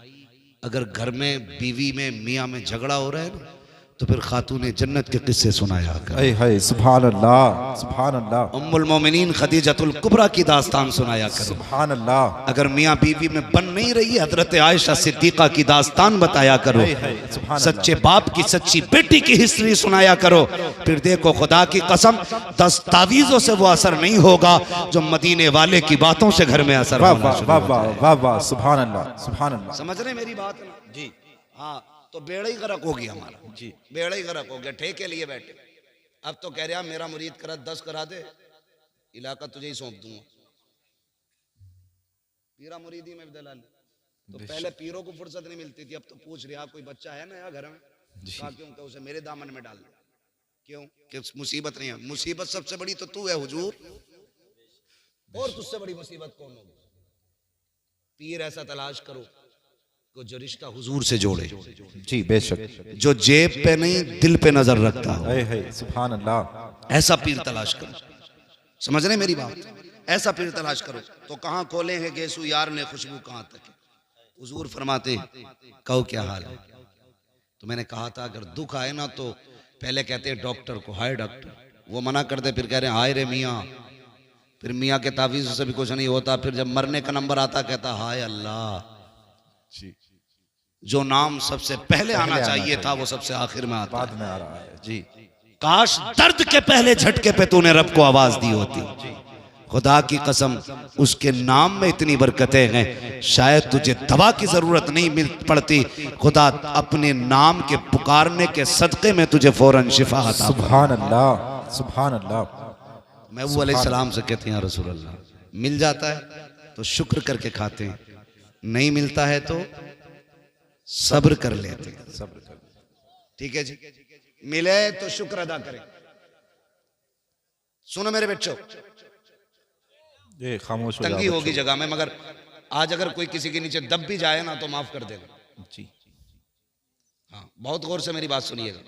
A: अगर घर में बीवी में मियाँ में झगड़ा हो रहा है ना, तो फिर खातूने जन्नत के किस्से सुनाया कर।
C: ऐ है सुभान अल्लाह, सुभान अल्लाह,
A: उम्मुल मोमिनीन खदीजतुल कुबरा की दास्तान सुनाया करो।
C: सुभान अल्लाह।
A: अगर मियाँ बीवी में बन नहीं रही, हजरत आयशा सिद्दीका की दास्तान बताया करो।
C: सुभान
A: सच्चे बाप की सच्ची बेटी की हिस्ट्री सुनाया करो। फिर देखो खुदा की कसम, 10 तावीजों से वो असर नहीं होगा जो मदीने वाले की बातों से घर में असर
C: वाह
A: होना
C: वाह
A: शुरू
C: वाह
A: हो
C: वाह
A: जाएगा।
C: वाह वाह, सुभान अल्लाह, सुभान अल्लाह।
A: समझ रहे मेरी बात ना? जी हाँ, तो बेड़ा ही गर्क हो गया हमारा।
C: जी
A: बेड़ा ही गर्क हो गया, ठेके लिए बैठे। अब तो कह रहा मेरा मुरीद करा 10 करा दे, इलाका तुझे ही सौंप दूंगा। पीरा मुरीदी में दलाल। तो पहले पीरों को फुर्सत नहीं मिलती थी, अब तो पूछ रहा कोई बच्चा है नया घर में? कहा क्यों? कि उसे मेरे दामन में डाल दे। क्यों? कि मुसीबत नहीं है। मुसीबत सबसे बड़ी तो तू है हुजूर।
D: और तुझसे बड़ी मुसीबत कौन होगी? पीर ऐसा तलाश करो कि जो रिश्ता हुजूर से जोड़े,
B: जी बेशक।
A: जो जेब पे नहीं दिल पे नजर रखता हो,
B: है सुभान अल्लाह।
A: ऐसा पीर तलाश करो। समझ रहे मेरी बात? ऐसा पीर तलाश करो। तो कहाँ खोले हैं गेसू यार ने खुशबू कहाँ तक है। हुजूर फरमाते कहो क्या हाल है। तो मैंने कहा था अगर दुख आए ना तो पहले कहते हैं डॉक्टर को, हाय डॉक्टर, वो मना कर दे, फिर कह रहे हैं हाय रे मियाँ, फिर मियाँ के तावीज़ से भी कुछ नहीं होता, फिर जब मरने का नंबर आता कहता हाय अल्लाह। जो नाम सबसे पहले आना चाहिए था वो सबसे आखिर में आता
B: बाद में आ रहा है। जी
A: काश दर्द के पहले झटके पे तूने रब को आवाज दी होती। खुदा की कसम उसके नाम में इतनी बरकतें हैं, शायद तुझे दवा की जरूरत नहीं मिल पड़ती, खुदा अपने नाम के पुकारने के सदके में तुझे फौरन शिफा अता।
B: सुभान अल्लाह सुभान अल्लाह।
A: महबूब अलैहिस्सलाम से कहते हैं रसूल अल्लाह, मिल जाता है तो शुक्र करके खाते हैं, नहीं मिलता है तो सब्र कर लेते हैं।
B: सब्र कर।
A: ठीक है जी, मिले तो शुक्र अदा करें। सुनो मेरे बच्चों,
B: ये खामोश हो
A: तंगी
B: जाओ
A: होगी
B: बच्चों।
A: जगह में, मगर आज अगर कोई किसी के नीचे दब भी जाए ना तो माफ कर देना।
B: जी
A: हाँ, बहुत गौर से मेरी बात सुनिएगा।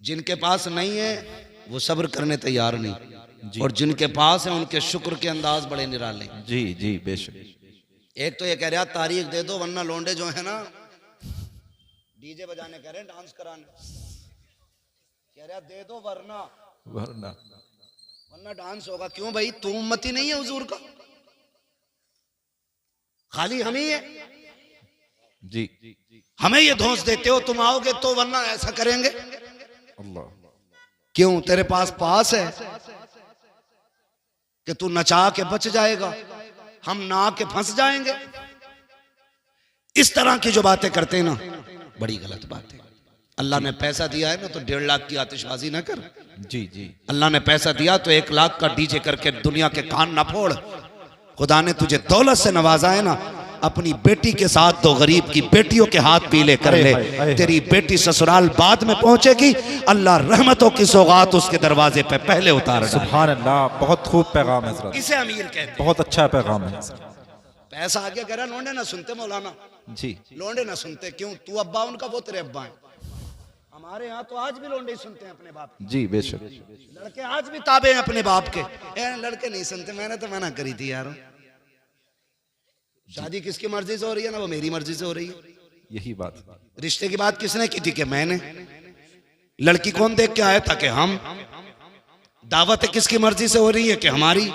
A: जिनके पास नहीं है वो सब्र करने तैयार नहीं, और जिनके पास है उनके शुक्र के अंदाज बड़े निराले।
B: जी जी बेशक।
A: एक तो ये कह रहा तारीख दे दो वरना लौंडे जो है ना डीजे बजाने कह रहे हैं, डांस कराने कह रहा दे दो वरना वरना डांस होगा। क्यों भाई, तू उम्मती नहीं है हुजूर का, खाली हम ही है।
B: जी
A: हमें ये धौंस देते हो, तुम आओगे तो वरना ऐसा करेंगे।
B: अल्लाह।
A: क्यों, तेरे पास है कि तू नचा के बच जाएगा, हम ना के फंस जाएंगे। इस तरह की जो बातें करते हैं ना, बड़ी गलत बात है। अल्लाह ने पैसा दिया है ना तो 1.5 लाख की आतिशबाजी ना कर।
B: जी जी
A: अल्लाह ने पैसा दिया तो 1 लाख का डीजे करके दुनिया के कान ना फोड़। खुदा ने तुझे दौलत से नवाजा है ना, अपनी बेटी के साथ 2 गरीब की बेटियों के हाथ पीले कर ले। तेरी बेटी ससुराल बाद में पहुंचेगी, अल्लाह रहमतों की सौगात उसके दरवाजे पे पहले उतार डाले।
B: सुभान अल्लाह। बहुत खूब पैगाम है हज़रत।
A: इसे अमीर कहते हैं।
B: बहुत अच्छा पैगाम है।
A: पैसा आगे कह रहा लोंडे ना सुनते मौलाना,
B: जी
A: लोंडे ना सुनते। क्यों, तू अब्बा उनका, वो तेरे अब्बा हैं। हमारे यहाँ तो आज भी लोंडे ही सुनते हैं अपने बाप के।
B: जी बेशक।
A: लड़के आज भी ताबे हैं अपने बाप के। लड़के नहीं सुनते। मैंने तो मना करी थी यार, शादी किसकी मर्जी से हो रही है ना, वो मेरी मर्जी से हो रही है।
B: यही बात।
A: रिश्ते की बात किसने की थी कि मैंने। लड़की कौन देख के आया था कि हम। दावत किसकी मर्जी से हो रही है कि हमारी।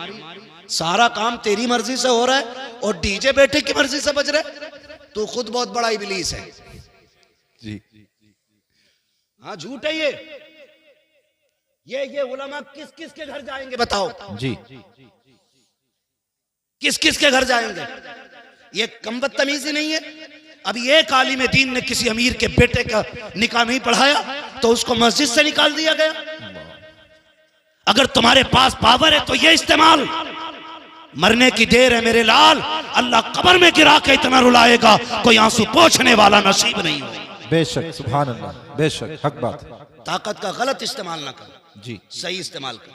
A: सारा काम तेरी मर्जी से हो रहा है और डीजे बेटे की मर्जी से बज रहा है। तू खुद बहुत बड़ा इबलीस है।
B: जी
A: हाँ, झूठ है ये उलमा किस किस के घर जाएंगे बताओ।
B: जी
A: किस किस के घर जाएंगे। ये कम बदतमीजी नहीं है। अभी एक आलिम दीन ने किसी अमीर के बेटे का निकाह नहीं पढ़ाया तो उसको मस्जिद से निकाल दिया गया। अगर तुम्हारे पास पावर है तो ये इस्तेमाल। मरने की देर है मेरे लाल, अल्लाह कब्र में गिरा के इतना रुलाएगा कोई आंसू पोंछने वाला नसीब नहीं हो।
B: बेशक सुभान अल्लाह। बेशक हक बात।
A: ताकत का गलत इस्तेमाल ना कर,
B: जी
A: सही इस्तेमाल कर।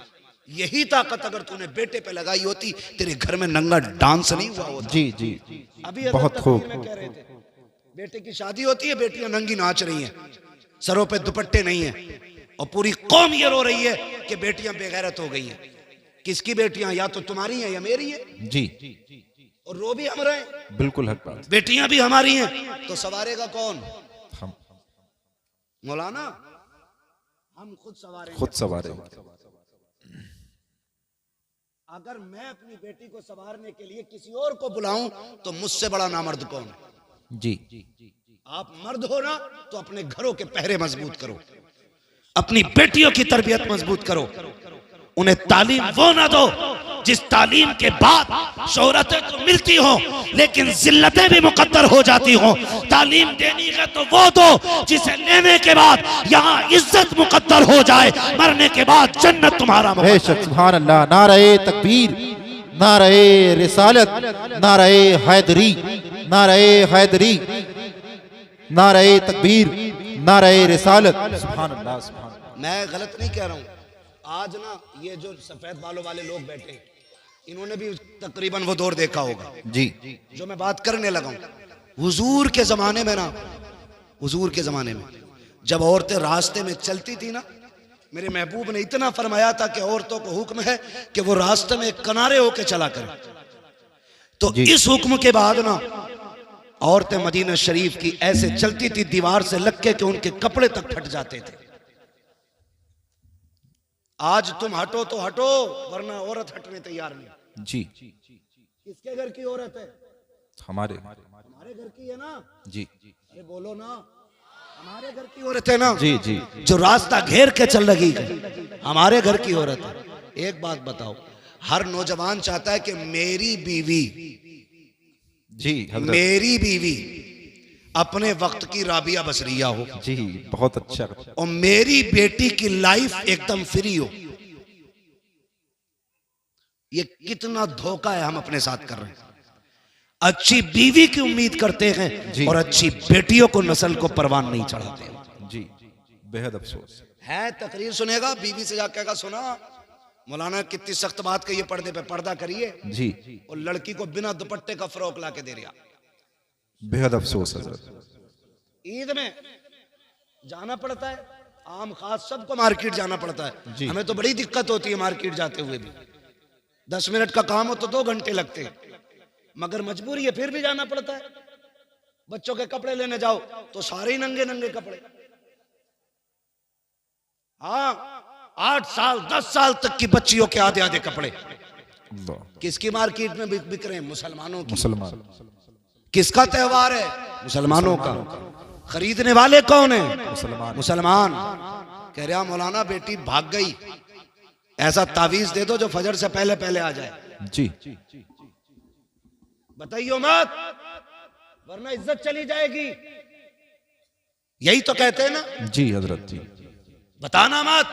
A: यही ताकत अगर तूने बेटे पे लगाई होती तेरे घर में नंगा डांस नहीं हुआ होता।
B: जी जी
A: अभी
B: बहुत खूब।
A: में कह रहे थे बेटे की शादी होती है, बेटियां नंगी नाच रही हैं, सरों पे दुपट्टे नहीं है और पूरी कौम ये रो रही है कि बेटियां बेगैरत हो गई हैं। किसकी बेटियां, या तो तुम्हारी हैं या मेरी है।
B: जी
A: और रो भी हम रहे हैं,
B: बिल्कुल हक बात।
A: बेटियां भी हमारी हैं, तो सवारेगा कौन।
B: हम
A: मौलाना हम खुद सवारेंगे।
B: खुद सवारे।
A: अगर मैं अपनी बेटी को संवारने के लिए किसी और को बुलाऊं तो मुझसे बड़ा नामर्द कौन है।
B: जी
A: आप मर्द हो ना तो अपने घरों के पहरे मजबूत करो, अपनी बेटियों की तरबियत मजबूत करो, उन्हें तालीम वो ना दो जिस तालीम के बाद शोहरतें तो मिलती हो लेकिन जिल्लतें भी मुकद्दर हो जाती हो। तालीम देनी है तो वो दो जिसे लेने के बाद यहाँ इज्जत मुकद्दर हो जाए, मरने के बाद जन्नत तुम्हारा मुकद्दर।
B: बेशक सुभान अल्लाह। नारे तकबीर, नारे रिसालत, नारे हैदरी, नारे हैदरी, नारे तकबीर, नारे रिसालत। सुभान अल्लाह सुभान अल्लाह।
A: मैं गलत नहीं कह रहा हूँ। आज ना ये जो सफेद बालों वाले लोग बैठे
D: इन्होंने भी तकरीबन वो दौर देखा होगा
B: जी
D: जो मैं बात करने लगा हूं। हुजूर के जमाने में ना, हुजूर के जमाने में जब औरतें रास्ते में चलती थी ना, मेरे महबूब ने इतना फरमाया था कि औरतों को हुक्म है कि वो रास्ते में किनारे होके चला करें। तो इस हुक्म के बाद ना औरतें मदीना शरीफ की ऐसे चलती थी दीवार से लग के कि उनके कपड़े तक फट जाते थे। आज तुम हटो तो हटो, वरना औरत हटने तैयार नहीं।
C: जी
D: किसके घर की औरत है?
C: हमारे
D: घर की है ना।
C: जी
D: अरे बोलो ना, हमारे घर की औरत है ना।
C: जी जी
D: जो रास्ता घेर के चल रही है, हमारे घर की औरत है। एक बात बताओ, हर नौजवान चाहता है कि मेरी बीवी,
C: जी हजरत
D: मेरी बीवी अपने वक्त की राबिया बसरिया हो,
C: जी बहुत अच्छा।
D: और मेरी बेटी की लाइफ एकदम फ्री हो। ये कितना धोखा है हम अपने साथ कर रहे हैं। अच्छी बीवी की उम्मीद करते हैं और अच्छी बेटियों को नस्ल को परवान नहीं चढ़ाते।
C: जी बेहद अफसोस
D: है तकरीर सुनेगा, बीवी से जाकर कहेगा सुना मौलाना कितनी सख्त बात कही है, पर्दे पे पर्दा करिए,
C: जी,
D: और लड़की को बिना दुपट्टे का फ्रॉक ला के दे रहा।
C: बेहद अफसोस हजरत।
D: ईद में जाना पड़ता है, आम खास सबको मार्केट जाना पड़ता है। हमें तो बड़ी दिक्कत होती है मार्केट जाते हुए भी। 10 मिनट का काम हो तो 2 घंटे लगते हैं, मगर मजबूरी है फिर भी जाना पड़ता है। बच्चों के कपड़े लेने जाओ तो सारे ही नंगे नंगे कपड़े। हाँ, 8 साल 10 साल तक की बच्चियों के आधे आधे कपड़े। किसकी मार्केट में बिक रहे हैं? मुसलमानों की।
C: मुसलमान।
D: किसका त्योहार है? मुसलमानों का। खरीदने वाले कौन है? मुसलमान। कह रहा मौलाना बेटी भाग गई, ऐसा तावीज दे दो जो फजर से पहले पहले आ जाए।
C: जी
D: बताइयो मत, वरना इज्जत चली जाएगी। यही तो कहते हैं ना।
C: जी हजरत जी।
D: बताना मत,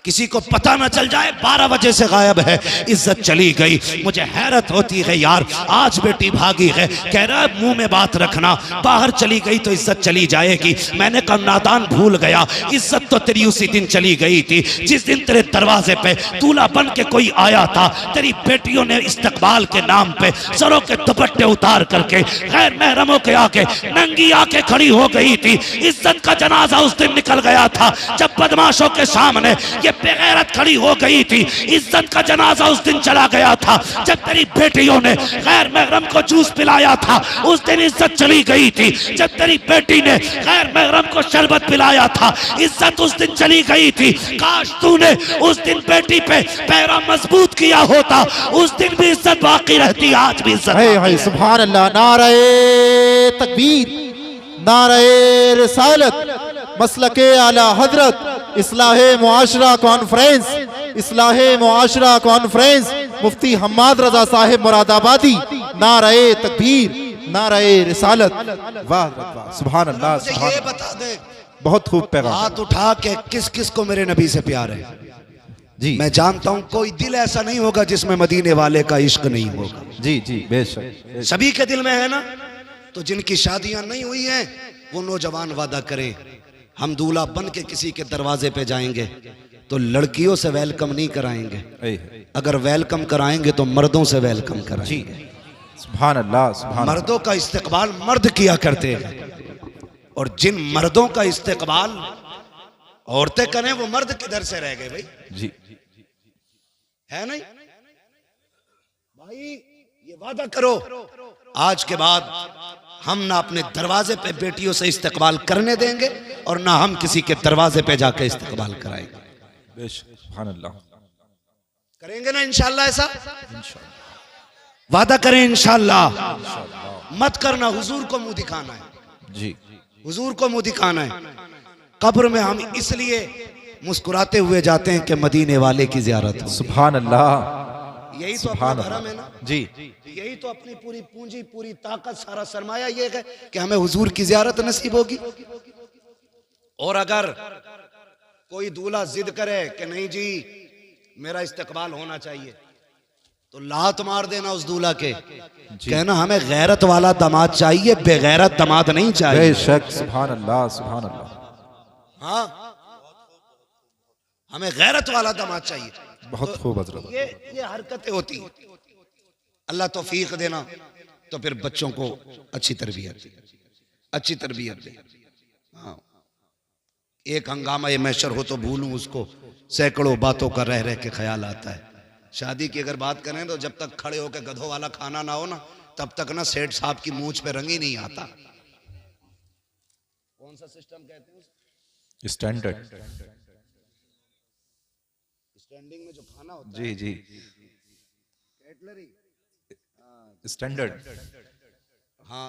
D: किसी को पता ना चल जाए 12 बजे से गायब है, इज्जत चली गई। मुझे हैरत होती है यार, आज बेटी भागी है, कह रहा है मुंह में बात रखना, बाहर चली गई तो इज्जत चली जाएगी। मैंने कहा नादान भूल गया, इज्जत तो तेरी उसी दिन चली गई थी जिस दिन तेरे दरवाजे पे दूल्हा बन के कोई आया था। तेरी बेटियों ने इस्तकबाल के नाम पे सरों के दुपट्टे उतार करके गैर महरमों के आके नंगी आके खड़ी हो गई थी। इज्जत का जनाजा उस दिन निकल गया था जब बदमाशों के सामने ये बेगैरत खड़ी हो गई थी। इज्जत का जनाजा उस दिन चला गया था जब तेरी बेटियों ने गैर महरम को जूस पिलाया था। उस दिन इज्जत चली गई थी जब तेरी बेटी ने गैर महरम को शरबत पिलाया था। इज्जत उस दिन चली गई थी। काश तूने उस दिन बेटी पे पैरा मजबूत किया होता, उस दिन भी इज्जत बाकी रहती, आज भी इज्जत।
B: है सुभान अल्लाह। नारे तकबीर, नारे रिसालत, मसलके आला हजरत, इस्लाहे मुआशरा कॉन्फ्रेंस, इस्लाहे मुआशरा कॉन्फ्रेंस, मुफ्ती हम्माद रजा साहिब मुरादाबादी। नारे तकबीर, नारे रिसालत। वाह वाह, सुभान अल्लाह।
D: मुझे ये बता दे,
B: बहुत खूब पैगाम।
D: हाथ उठा के किस किस को मेरे नबी से प्यार है?
B: जी
D: मैं जानता हूं कोई दिल ऐसा नहीं होगा जिसमें मदीने वाले का इश्क नहीं होगा।
C: जी जी बेशक।
D: सभी के दिल में है ना। तो जिनकी शादियां नहीं हुई हैं वो नौजवान वादा करें, हम दूल्हा बन के किसी के दरवाजे पे जाएंगे तो लड़कियों से वेलकम नहीं कराएंगे, अगर वेलकम कराएंगे तो मर्दों से वेलकम कराएंगे।
C: सुभान अल्लाह, सुभान।
D: मर्दों का इस्तेकबाल मर्द किया करते हैं, और जिन मर्दों का इस्तेकबाल औरतें करें वो मर्द किधर से रह गए भाई?
C: जी
D: है नहीं भाई? ये वादा करो आज के बाद हम ना अपने दरवाजे पे बेटियों से इस्तेकबाल करने देंगे और ना हम किसी के दरवाजे पे जाके इस्तेकबाल कराएंगे।
C: बेशक, सुभान अल्लाह।
D: करेंगे ना इंशाल्लाह? ऐसा वादा करें इंशाल्लाह। मत करना, हुजूर को मुंह दिखाना है।
C: जी
D: हुजूर को मुंह दिखाना है। कब्र में हम इसलिए मुस्कुराते हुए जाते हैं कि मदीने वाले की जियारत हो।
C: सुभान अल्लाह।
D: यही तो अपना धर्म है ना।
C: जी
D: यही तो अपनी पूरी पूंजी, पूरी ताकत, सारा सरमाया ये है कि हमें हुजूर की जियारत नसीब होगी। और अगर कोई दूल्हा जिद करे कि नहीं जी मेरा इस्तकबाल होना चाहिए, तो लात मार देना उस दूल्हा के, कहना हमें गैरत वाला दामाद चाहिए, बेगैरत दामाद नहीं चाहिए।
C: बेशक, सुभान अल्लाह, सुभान अल्लाह।
D: हाँ, हमें गैरत वाला दामाद चाहिए।
C: बहुत खूब हजरत।
D: ये हरकतें होती हैं। अल्लाह तौफीक देना तो फिर बच्चों को अच्छी तरबियत दे। हाँ, एक हंगामा ये मैशर हो तो भूलूं उसको, सैकड़ों बातों का रह रह के ख्याल आता है। शादी की अगर बात करें तो जब तक खड़े होकर गधों वाला खाना ना हो ना, तब तक ना सेठ साहब की मूंछ पे रंग ही नहीं आता। कौन सा सिस्टम कहते हैं?
C: स्टैंडर्ड।
D: स्टैंडिंग में जो खाना होता
C: जी
D: है,
C: जी,
D: कैटलरी,
C: स्टैंडर्ड।
D: हाँ,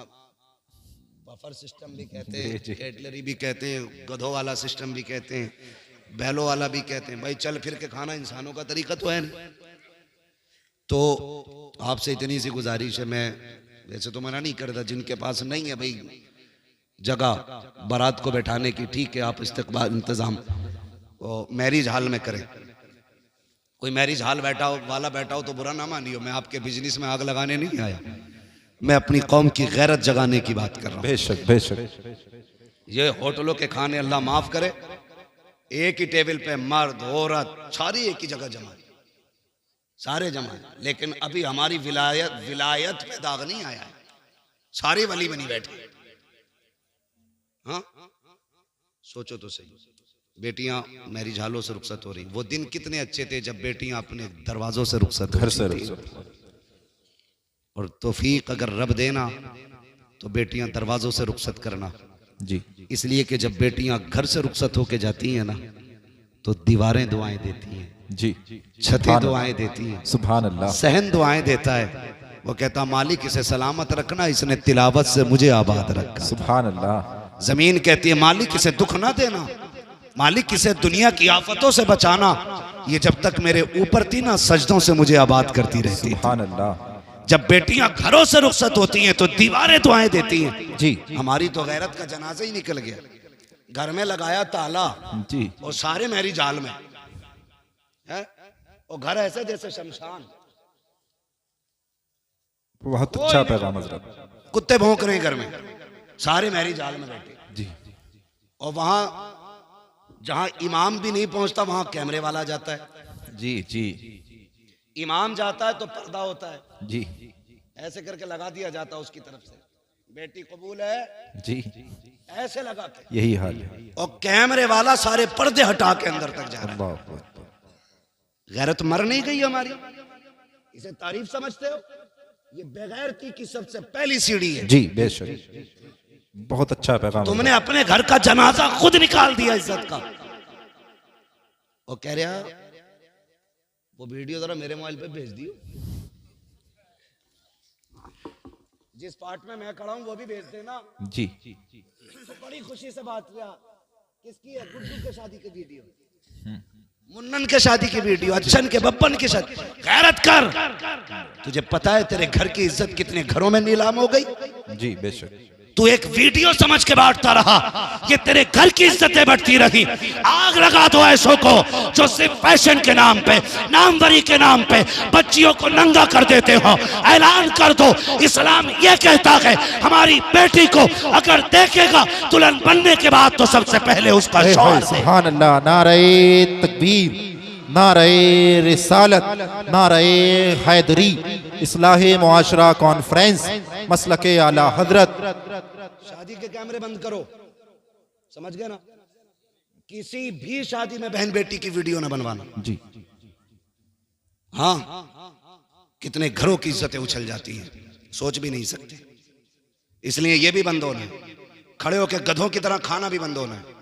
D: बफर सिस्टम भी कहते
C: जी,
D: हैं,
C: जी।
D: कैटलरी भी कहते हैं, गधों वाला सिस्टम भी कहते हैं, बैलों वाला भी कहते हैं। भाई चल फिर के खाना इंसानों का तरीका तो है नहीं। तो आपसे इतनी सी गुजारिश है, मैं वैसे तो मना नहीं करता, जिनके पास नहीं है भाई जगह बारात को बैठाने की, ठीक है आप इस्तकबाल इंतजाम मैरिज हॉल में करें। कोई मैरिज हॉल वाला बैठा हो तो बुरा ना मानियो, मैं आपके बिजनेस में आग लगाने नहीं आया, मैं अपनी कौम की गैरत जगाने की बात कर रहा हूँ।
C: बेशक बेशक।
D: ये होटलों के खाने अल्लाह माफ करे, एक ही टेबल पे मर्द औरत सारी एक ही जगह जमा है, सारे जमा है, लेकिन अभी हमारी विलायत में दाग नहीं आया है, सारे वली बनी बैठे। हाँ, सोचो तो सही, बेटियां मैरिज हॉलों से रुखसत हो रही। वो दिन कितने अच्छे थे जब बेटियां अपने दरवाजों से रुखसत
C: घर से
D: होती थी। और तौफीक अगर रब देना तो बेटियां दरवाजों से रुखसत करना।
C: जी
D: इसलिए कि जब बेटियां घर से रुखसत होके जाती हैं ना, तो दीवारें दुआएं देती हैं,
C: जी,
D: छतें दुआएं देती हैं,
C: सुभान अल्लाह।
D: सहन दुआएं देता है। वो कहता मालिक इसे सलामत रखना, इसने तिलावत से मुझे आबाद रखा।
C: सुभान अल्लाह।
D: जमीन कहती है मालिक इसे दुख ना देना, मालिक इसे दुनिया की आफतों से बचाना। ये जब तक मेरे ऊपर थी ना, सजदों से मुझे आबाद करती रहती।
C: सुभान अल्लाह।
D: जब बेटियां घरों से रुखसत होती हैं तो दीवारें दुआएं देती हैं।
C: जी
D: हमारी तो गैरत का जनाजा ही निकल गया, घर में लगाया ताला
C: जी,
D: और सारे मैरिज हॉल में है, और घर ऐसे जैसे शमशान,
C: बहुत अच्छा पैगाम हजरत।
D: कुत्ते भौंक रहे हैं घर में, सारे मैरिज हॉल में बैठे।
C: जी
D: और वहां जहां इमाम भी नहीं पहुंचता वहां कैमरे वाला जाता है।
C: जी जी
D: इमाम जाता है तो पर्दा होता है,
C: जी
D: ऐसे करके लगा दिया जाता है उसकी तरफ से, बेटी कबूल है,
C: जी,
D: ऐसे लगा के।
C: यही हाल है।
D: और कैमरे वाला सारे पर्दे हटा के अंदर तक जा रहा है।
C: अल्लाह अकबर।
D: गैरत मर नहीं गई हमारी, इसे तारीफ समझते हो? ये बेगैरती की सबसे पहली सीढ़ी है।
C: जी बेशक, बहुत अच्छा पैगाम।
D: तुमने अपने घर का जनाजा खुद निकाल दिया इज्जत का। और कह रहा वो वीडियो जरा मेरे मोबाइल पे भेज दियो, जिस पार्ट में मैं खड़ा हूं वो भी भेज देना।
C: जी
D: तो बड़ी खुशी से बात किया, किसकी है? गुड्डू के शादी की वीडियो, मुन्नन के शादी की वीडियो, अच्छन के बब्बन की शादी। गैरत कर, तुझे पता है तेरे घर की इज्जत कितने घरों में नीलाम हो गई?
C: जी बेशक।
D: तू एक वीडियो समझ के बांटता रहा, ये तेरे घर की इज्जतें बढ़ती रही। आग लगा दो ऐसों को जो सिर्फ फैशन के नाम पे, नामवरी के नाम पे बच्चियों को नंगा कर देते हो। ऐलान कर दो, इस्लाम ये कहता है हमारी बेटी को अगर देखेगा दुल्हन बनने के बाद तो सबसे पहले उसका शौहर दे।
B: सुभान अल्लाह। नारे तकबीर, नारे रिसालत, नारे हैदरी, इस्लाहे मुआशरा कॉन्फ्रेंस, मसलके आला हजरत।
D: शादी के कैमरे बंद करो, समझ गए ना? किसी भी शादी में बहन बेटी की वीडियो ना बनवाना।
C: जी
D: हाँ, कितने घरों की इज्जतें उछल जाती हैं, सोच भी नहीं सकते। इसलिए ये भी बंद होना है, खड़े होकर गधों की तरह खाना भी बंद होना है।